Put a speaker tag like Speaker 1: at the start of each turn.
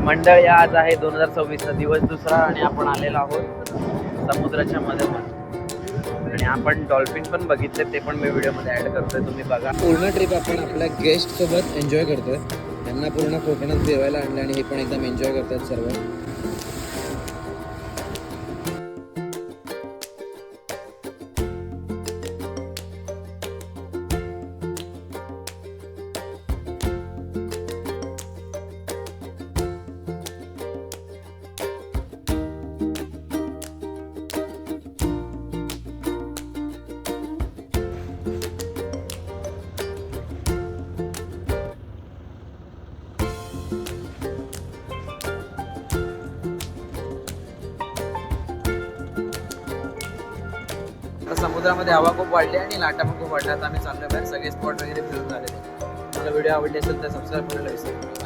Speaker 1: मंडळी आज आहे 2026चा दिवस दुसरा आणि आपण आलेलो आहोत समुद्राच्या मध्ये आणि आपण डॉल्फिन पण बघितले, ते पण मी व्हिडिओमध्ये ऍड करतोय, तुम्ही बघा.
Speaker 2: पूर्ण ट्रिप आपण आपल्या गेस्ट सोबत एन्जॉय करतोय. त्यांना पूर्ण कोकणात फिरवायला आणलं आणि हे पण एकदम एन्जॉय करतात सर्व.
Speaker 1: समुद्रामध्ये हवा खूप वाढली आणि लाटा पण खूप वाढल्या. आता आम्ही चाललो बाहेर, सगळे स्पॉट वगैरे फिरून झाले. तुम्हाला व्हिडिओ आवडले असेल तर सबस्क्राईब करायला विसरू नका.